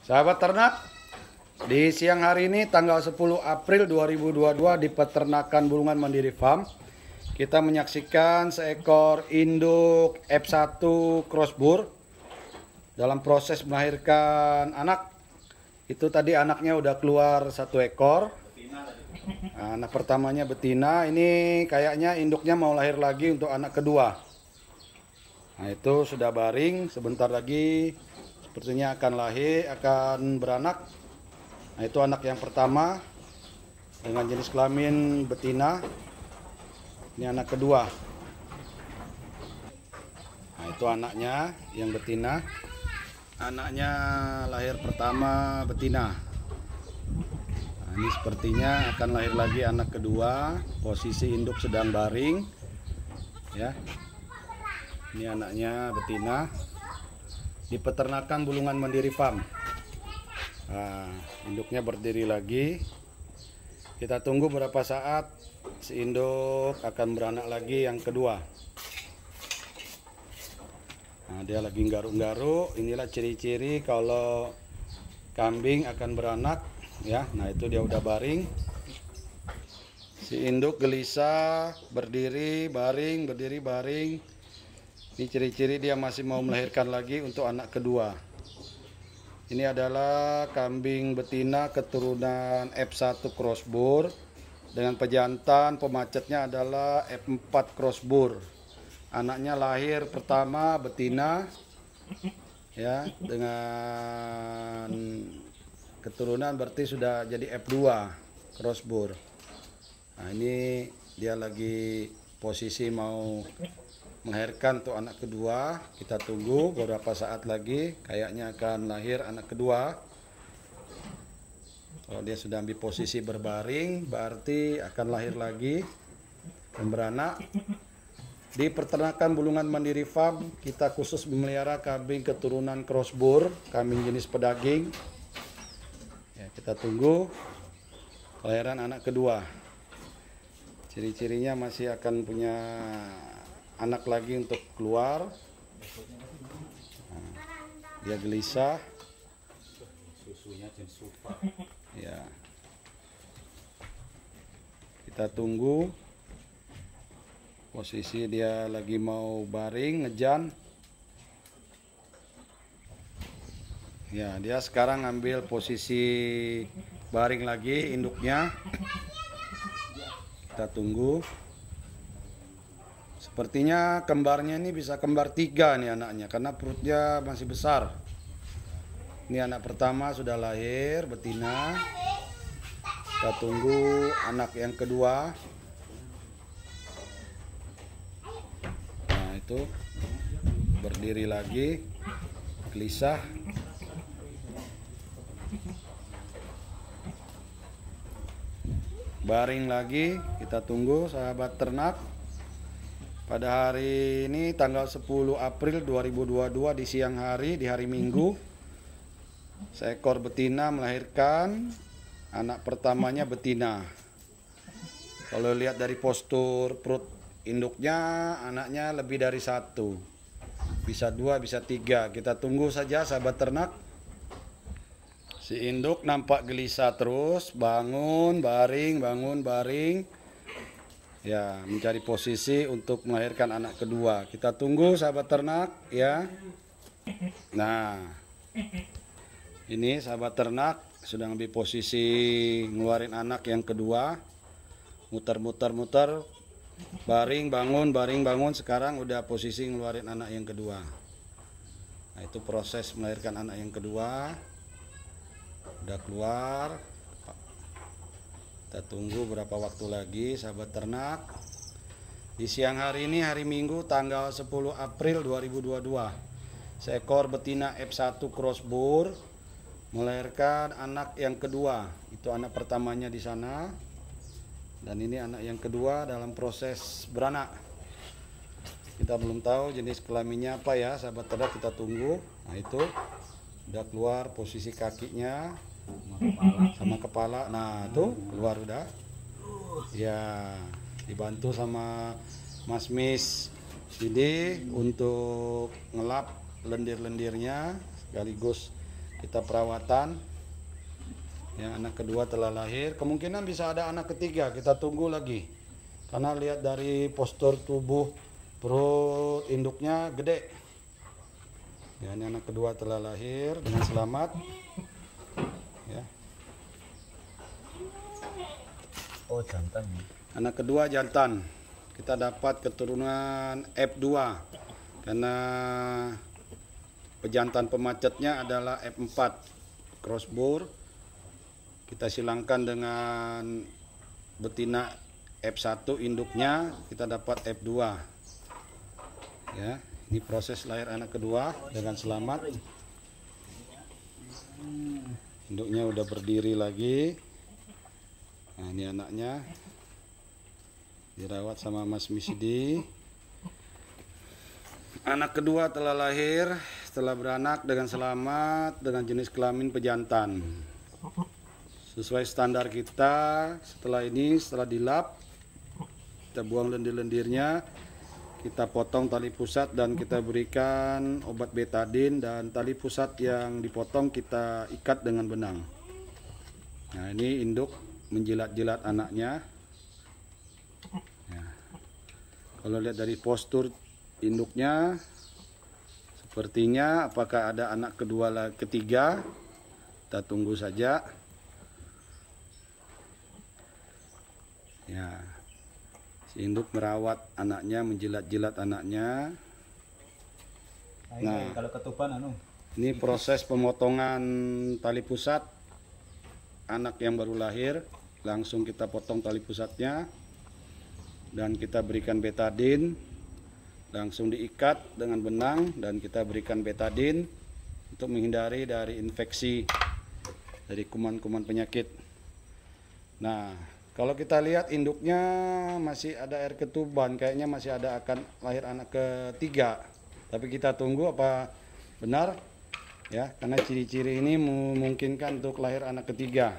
Sahabat ternak, di siang hari ini tanggal 10 April 2022 di Peternakan Bulungan Mandiri Farm, kita menyaksikan seekor induk F1 crossbur dalam proses melahirkan anak. Itu tadi anaknya udah keluar satu ekor. Anak pertamanya betina, ini kayaknya induknya mau lahir lagi untuk anak kedua. Nah, itu sudah baring, sebentar lagi sepertinya akan lahir, akan beranak. Nah, itu anak yang pertama dengan jenis kelamin betina. Ini anak kedua. Nah, itu anaknya yang betina. Anaknya lahir pertama betina. Nah, ini sepertinya akan lahir lagi anak kedua. Posisi induk sedang baring. Ya. Ini anaknya betina di Peternakan Bulungan Mandiri Farm. Nah, induknya berdiri lagi. Kita tunggu berapa saat si induk akan beranak lagi yang kedua. Nah, dia lagi garuk-garuk. Inilah ciri-ciri kalau kambing akan beranak, ya. Nah, itu dia udah baring. Si induk gelisah, berdiri, baring, berdiri, baring. Ini ciri-ciri dia masih mau melahirkan lagi untuk anak kedua. Ini adalah kambing betina keturunan F1 crossbur dengan pejantan pemacetnya adalah F4 crossbur. Anaknya lahir pertama betina, ya, dengan keturunan berarti sudah jadi F2 crossbur. Nah, ini dia lagi posisi mau melahirkan untuk anak kedua. Kita tunggu beberapa saat lagi, kayaknya akan lahir anak kedua. Kalau dia sudah ambil posisi berbaring, berarti akan lahir lagi dan beranak. Di Peternakan Bulungan Mandiri Farm, kita khusus memelihara kambing keturunan crossbur, kambing jenis pedaging. Ya, kita tunggu kelahiran anak kedua. Ciri-cirinya masih akan punya anak lagi untuk keluar. Nah, dia gelisah. Susunya jenis super. Ya. Kita tunggu. Posisi dia lagi mau baring, ngejan. Ya, dia sekarang ambil posisi baring lagi induknya. Kita tunggu. Sepertinya kembarnya ini bisa kembar 3 nih anaknya, karena perutnya masih besar. Ini anak pertama sudah lahir, betina. Kita tunggu anak yang kedua. Nah, itu berdiri lagi, gelisah. Baring lagi, kita tunggu sahabat ternak. Pada hari ini tanggal 10 April 2022 di siang hari, di hari Minggu, seekor betina melahirkan anak pertamanya betina. Kalau lihat dari postur perut induknya, anaknya lebih dari 1. Bisa 2, bisa 3. Kita tunggu saja sahabat ternak. Si induk nampak gelisah terus, bangun, baring, bangun, baring. Ya, mencari posisi untuk melahirkan anak kedua. Kita tunggu sahabat ternak, ya. Nah, ini sahabat ternak sudah ambil posisi ngeluarin anak yang kedua. Muter-muter-muter, baring, bangun. Sekarang udah posisi ngeluarin anak yang kedua. Nah, itu proses melahirkan anak yang kedua. Udah keluar. Kita tunggu berapa waktu lagi sahabat ternak. Di siang hari ini, hari Minggu tanggal 10 April 2022, seekor betina F1 crossbur melahirkan anak yang kedua. Itu anak pertamanya di sana. Dan ini anak yang kedua dalam proses beranak. Kita belum tahu jenis kelaminnya apa ya sahabat ternak, kita tunggu. Nah, itu udah keluar posisi kakinya sama kepala. Nah, tuh keluar udah. Ya, dibantu sama Mas Miss ini untuk ngelap lendir-lendirnya sekaligus kita perawatan. Ya, anak kedua telah lahir. Kemungkinan bisa ada anak ketiga, kita tunggu lagi. Karena lihat dari postur tubuh perut induknya gede. Ya, ini anak kedua telah lahir dengan selamat. Ya. Oh, jantan. Anak kedua jantan. Kita dapat keturunan F2 karena pejantan pemacetnya adalah F4 crossbur. Kita silangkan dengan betina F1 induknya, kita dapat F2. Ya, ini proses lahir anak kedua dengan selamat. Induknya udah berdiri lagi. Nah, ini anaknya dirawat sama Mas Misidi. Anak kedua telah lahir setelah beranak dengan selamat dengan jenis kelamin pejantan. Sesuai standar kita, setelah dilap, kita buang lendir-lendirnya, kita potong tali pusat dan kita berikan obat betadin, dan tali pusat yang dipotong kita ikat dengan benang. Nah, ini induk menjilat-jilat anaknya. Ya. Kalau lihat dari postur induknya, sepertinya apakah ada anak kedua ketiga, kita tunggu saja. Ya, si induk merawat anaknya, menjilat-jilat anaknya. Nah, kalau ketuban ini proses pemotongan tali pusat anak yang baru lahir. Langsung kita potong tali pusatnya dan kita berikan betadin, langsung diikat dengan benang dan kita berikan betadin untuk menghindari dari infeksi dari kuman-kuman penyakit. Nah, kalau kita lihat induknya masih ada air ketuban, kayaknya masih ada akan lahir anak ketiga. Tapi kita tunggu apa benar, ya, karena ciri-ciri ini memungkinkan untuk lahir anak ketiga.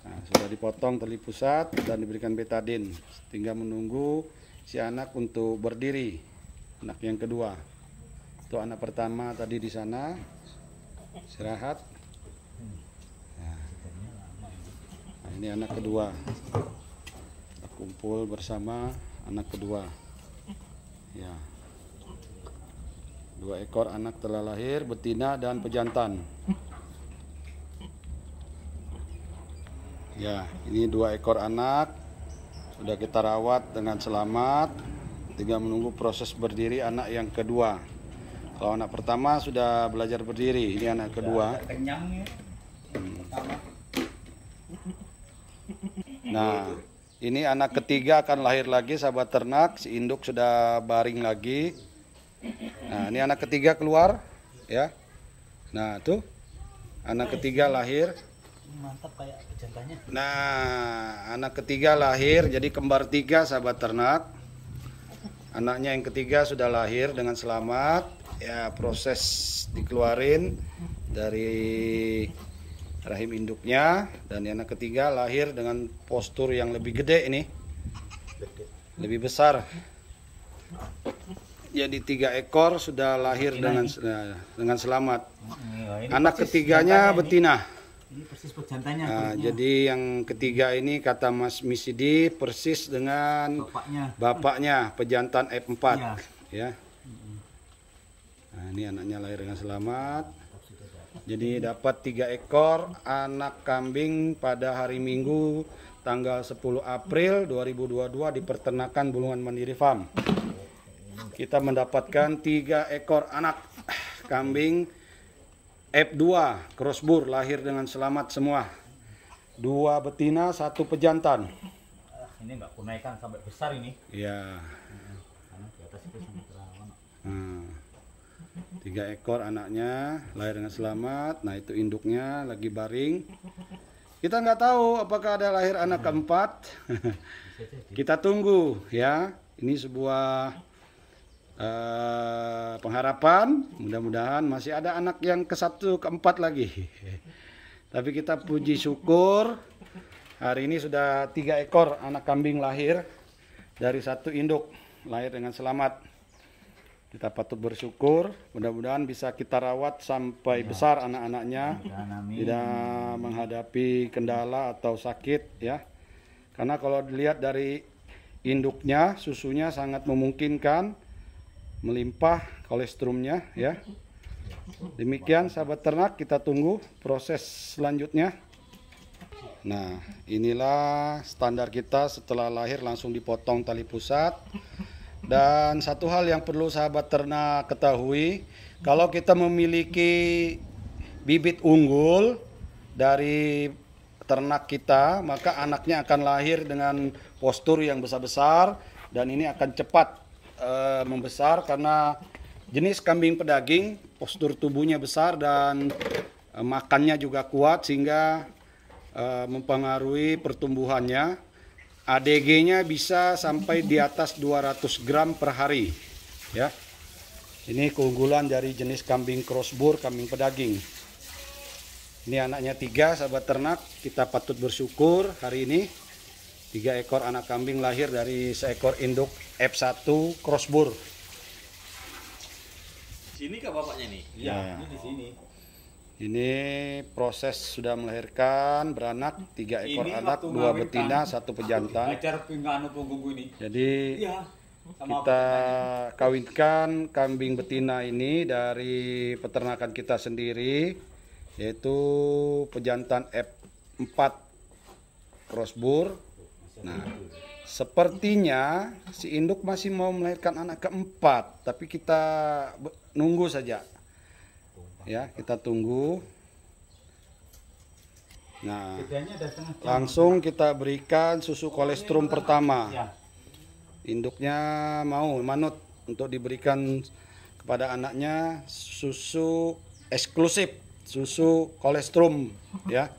Nah, sudah dipotong tali pusat dan diberikan betadin. Tinggal menunggu si anak untuk berdiri, anak yang kedua. Itu anak pertama tadi di sana istirahat. Nah, ini anak kedua. Kita kumpul bersama anak kedua. Ya. 2 ekor anak telah lahir, betina dan pejantan. Ya, ini 2 ekor anak sudah kita rawat dengan selamat. Tinggal menunggu proses berdiri anak yang kedua. Kalau anak pertama sudah belajar berdiri, ini anak kedua. Kenyang ya. Nah, ini anak ketiga akan lahir lagi, sahabat ternak. Si induk sudah baring lagi. Nah, ini anak ketiga keluar, ya. Nah, tuh anak ketiga lahir. Mantap kayak pejantannya. Nah, anak ketiga lahir, jadi kembar 3, sahabat ternak. Anaknya yang ketiga sudah lahir dengan selamat. Ya, proses dikeluarin dari rahim induknya, dan anak ketiga lahir dengan postur yang lebih gede ini, lebih besar. Jadi 3 ekor sudah lahir dengan selamat. Anak ketiganya betina. Ini persis pejantannya. Nah, jadi yang ketiga ini kata Mas Misidi persis dengan bapaknya pejantan F4. Ya. Nah, ini anaknya lahir dengan selamat. Jadi dapat 3 ekor anak kambing pada hari Minggu tanggal 10 April 2022 di Peternakan Bulungan Mandiri Farm. Kita mendapatkan 3 ekor anak kambing F2 crossbur lahir dengan selamat semua. 2 betina, 1 pejantan. Ini enggak kunaikan sampai besar ini. Iya. Di atas itu sampai terawan. 3 ekor anaknya lahir dengan selamat. Nah, itu induknya lagi baring. Kita nggak tahu apakah ada lahir anak keempat. Kita tunggu ya. Ini sebuah pengharapan. Mudah-mudahan masih ada anak yang ke-1, ke-4 lagi. Tapi kita puji syukur hari ini sudah 3 ekor anak kambing lahir dari 1 induk lahir dengan selamat. Kita patut bersyukur, mudah-mudahan bisa kita rawat sampai besar anak-anaknya, tidak menghadapi kendala atau sakit ya. Karena kalau dilihat dari induknya, susunya sangat memungkinkan melimpah kolesterumnya ya. Demikian sahabat ternak, kita tunggu proses selanjutnya. Nah, inilah standar kita setelah lahir langsung dipotong tali pusat. Dan satu hal yang perlu sahabat ternak ketahui, kalau kita memiliki bibit unggul dari ternak kita, maka anaknya akan lahir dengan postur yang besar-besar dan ini akan cepat membesar karena jenis kambing pedaging, postur tubuhnya besar dan makannya juga kuat sehingga mempengaruhi pertumbuhannya. ADG-nya bisa sampai di atas 200 gram per hari ya. Ini keunggulan dari jenis kambing crossbur, kambing pedaging. Ini anaknya 3 sahabat ternak, kita patut bersyukur hari ini 3 ekor anak kambing lahir dari seekor induk F1 crossbur. Sini kah bapaknya nih? Iya, ini di sini. Ini proses sudah melahirkan beranak 3 ekor Ini anak, waktu 2 betina, 1 pejantan. Ajar pinggang punggungku ini. Jadi Iya. kita kawinkan kambing betina ini dari peternakan kita sendiri, yaitu pejantan F4 crossbur. Nah, sepertinya si induk masih mau melahirkan anak keempat, tapi kita nunggu saja. Ya, kita tunggu. Nah, Bedanya ada setengah jam. langsung kita berikan susu kolestrum pertama. Ya. Induknya mau manut untuk diberikan kepada anaknya susu eksklusif, susu kolestrum ya.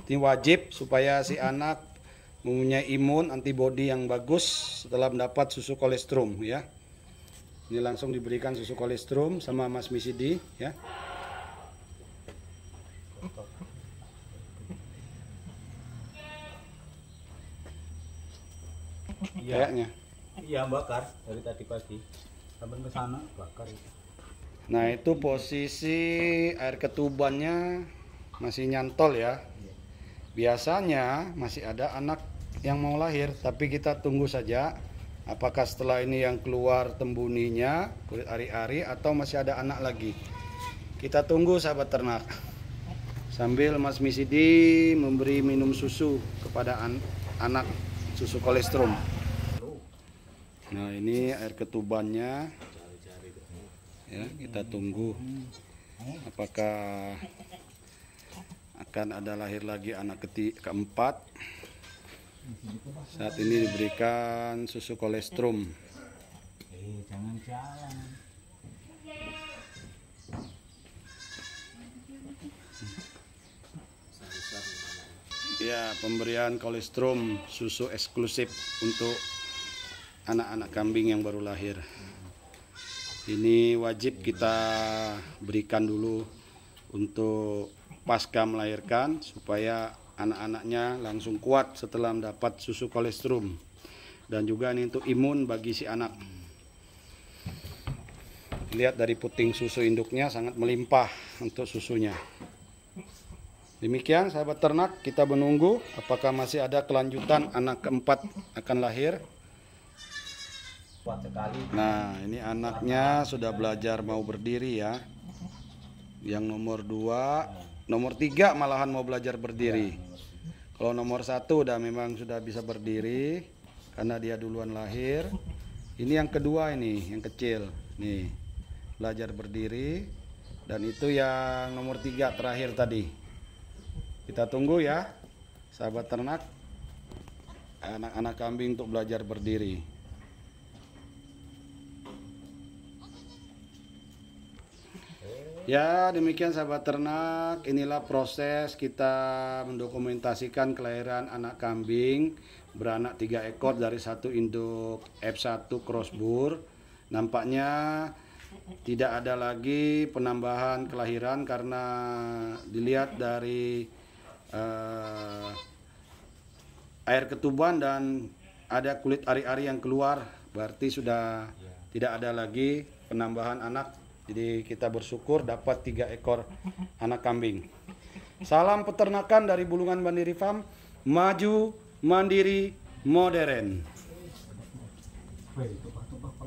Ini wajib supaya si anak mempunyai imun antibodi yang bagus setelah mendapat susu kolestrum ya. Ini langsung diberikan susu kolestrum sama Mas Misidi ya. Iya. Kayaknya. Iya, bakar dari tadi pagi. Sampai ke sana bakar itu. Nah, itu posisi air ketubannya masih nyantol ya. Biasanya masih ada anak yang mau lahir, tapi kita tunggu saja apakah setelah ini yang keluar tembuninya, kulit ari-ari, atau masih ada anak lagi. Kita tunggu sahabat ternak. Sambil Mas Misidi memberi minum susu kepada anak, susu kolestrum. Nah, ini air ketubannya. Ya, kita tunggu apakah akan ada lahir lagi anak keempat. Saat ini diberikan susu kolestrum. Jangan jalan. Ya, pemberian kolestrum susu eksklusif untuk anak-anak kambing yang baru lahir. Ini wajib kita berikan dulu untuk pasca melahirkan supaya anak-anaknya langsung kuat setelah mendapat susu kolestrum, dan juga ini untuk imun bagi si anak. Lihat dari puting susu induknya sangat melimpah untuk susunya. Demikian sahabat ternak, kita menunggu apakah masih ada kelanjutan anak keempat akan lahir. Kuat sekali. Nah, ini anaknya sudah belajar mau berdiri ya. Yang nomor 2, nomor 3 malahan mau belajar berdiri. Kalau nomor 1 udah memang sudah bisa berdiri karena dia duluan lahir. Ini yang kedua, ini yang kecil nih, belajar berdiri. Dan itu yang nomor 3 terakhir tadi. Kita tunggu ya sahabat ternak, anak-anak kambing untuk belajar berdiri. Ya, demikian sahabat ternak, inilah proses kita mendokumentasikan kelahiran anak kambing beranak 3 ekor dari satu induk F1 crossbur. Nampaknya tidak ada lagi penambahan kelahiran karena dilihat dari air ketuban dan ada kulit ari-ari yang keluar, berarti sudah tidak ada lagi penambahan anak. Jadi kita bersyukur dapat 3 ekor anak kambing. Salam peternakan dari Bulungan Mandiri Farm, maju, mandiri, modern. Weh, tupak-tupak.